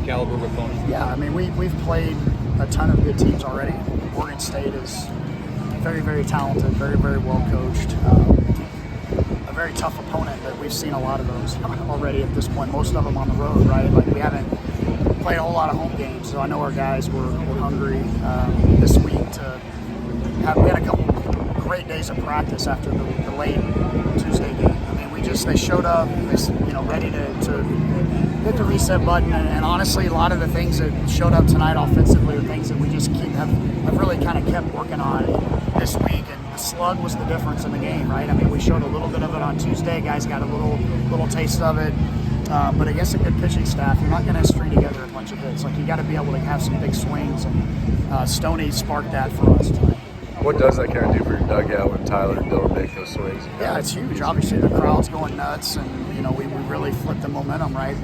caliber of opponent? Yeah, I mean, we've played a ton of good teams already. Oregon State is very, very talented, very, very well coached. A very tough opponent, but we've seen a lot of those already at this point. Most of them on the road, right? Like, we haven't played a whole lot of home games, so I know our guys were hungry this week we had a couple great days of practice after the late Tuesday game. I mean, they showed up, ready to hit the reset button, and honestly, a lot of the things that showed up tonight offensively are things that we just have really kind of kept working on this week, and the slug was the difference in the game, right? I mean, we showed a little bit of it on Tuesday. Guys got a little taste of it, but against a good pitching staff, you're not going to string together a bunch of hits. Like, you got to be able to have some big swings, and Stoney sparked that for us tonight. What does that kind of do for your dugout when Tyler and Dylan make those swings? Yeah, it's huge. Obviously, the crowd's going nuts, and we really flipped the momentum, right?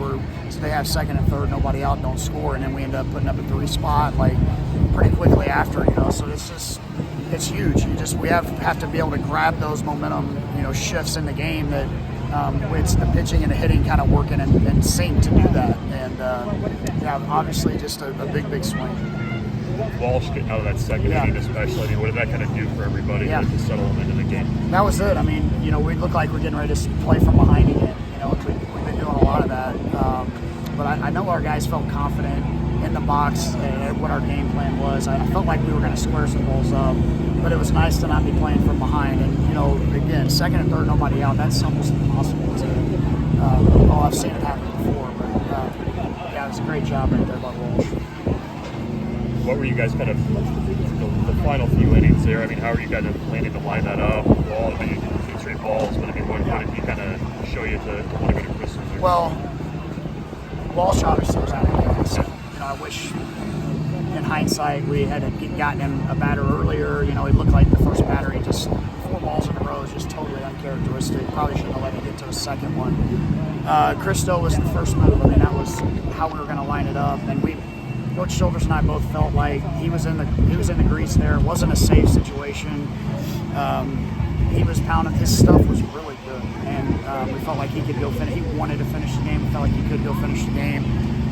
So they have second and third, nobody out, don't score, and then we end up putting up a 3 spot like pretty quickly after. So it's huge. We have to be able to grab those momentum, shifts in the game that it's the pitching and the hitting kind of working in sync to do that, and obviously just a big swing. Walsh getting out of that second inning especially, I mean, what did that kind of do for everybody to settle them into the game? That was it. I mean, we look like we're getting ready to play from behind again. We've been doing a lot of that. But I know our guys felt confident in the box at what our game plan was. I felt like we were going to square some balls up, but it was nice to not be playing from behind. And, again, second and third, nobody out, that's almost impossible to I've seen it happen before. But, it was a great job right there by Walsh. What were you guys kind of the final few innings there? I mean, how are you guys planning to line that up? Ball, I mean, 2 straight balls, but I mean, what did he kind of show you to want to go to Christmas? Well, Walsh obviously was out of gas. I wish, in hindsight, we had gotten him a batter earlier. He looked like the first batter. He just 4 balls in a row is just totally uncharacteristic. Probably shouldn't have let him get to a second one. Christo was the first move. I mean, that was how we were going to line it up, and Coach Childress and I both felt like he was in the grease there. It wasn't a safe situation. He was pounding. His stuff was really good, and we felt like he could go finish. He wanted to finish the game. We felt like he could go finish the game.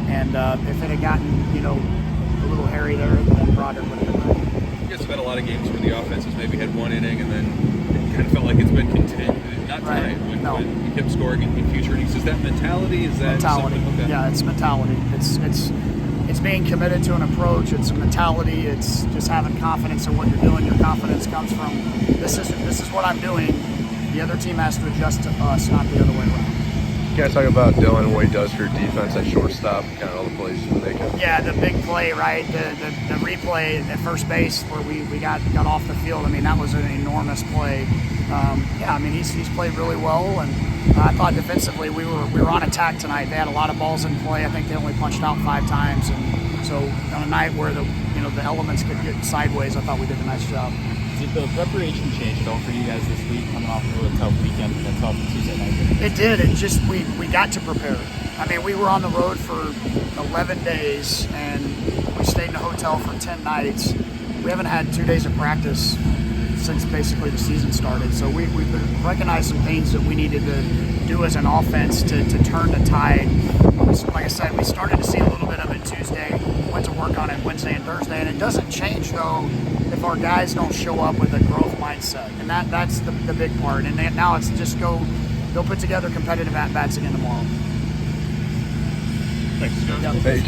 And if it had gotten a little hairy there, then Broderick would have been ready. You guys have had a lot of games where the offense has maybe had 1 inning, and then it kind of felt like it's been contained. Not tonight. When you kept scoring in future innings. Is that mentality? Is that mentality? Okay. Yeah, it's mentality. It's being committed to an approach. It's a mentality. It's just having confidence in what you're doing. Your confidence comes from this is what I'm doing. The other team has to adjust to us, not the other way around. You guys talk about Dylan and what he does for your defense at shortstop, kind of all the plays he's making. Yeah, the big play, right? The replay at first base where we got off the field. I mean, that was an enormous play. I mean, he's played really well, and I thought defensively we were on attack tonight. They had a lot of balls in play. I think they only punched out 5 times, and so on a night where the elements could get sideways, I thought we did a nice job. Did the preparation change at all for you guys this week, coming off a really tough weekend, that tough Tuesday night? It did. It just we got to prepare. I mean, we were on the road for 11 days, and we stayed in a hotel for 10 nights. We haven't had 2 days of practice since basically the season started. So we've recognized some things that we needed to do as an offense to turn the tide. Like I said, we started to see a little bit of it Tuesday, went to work on it Wednesday and Thursday, and it doesn't change, though, if our guys don't show up with a growth mindset. And that's the big part. And now it's just go put together competitive at-bats again tomorrow. Thanks, Joe. Hey, Coach.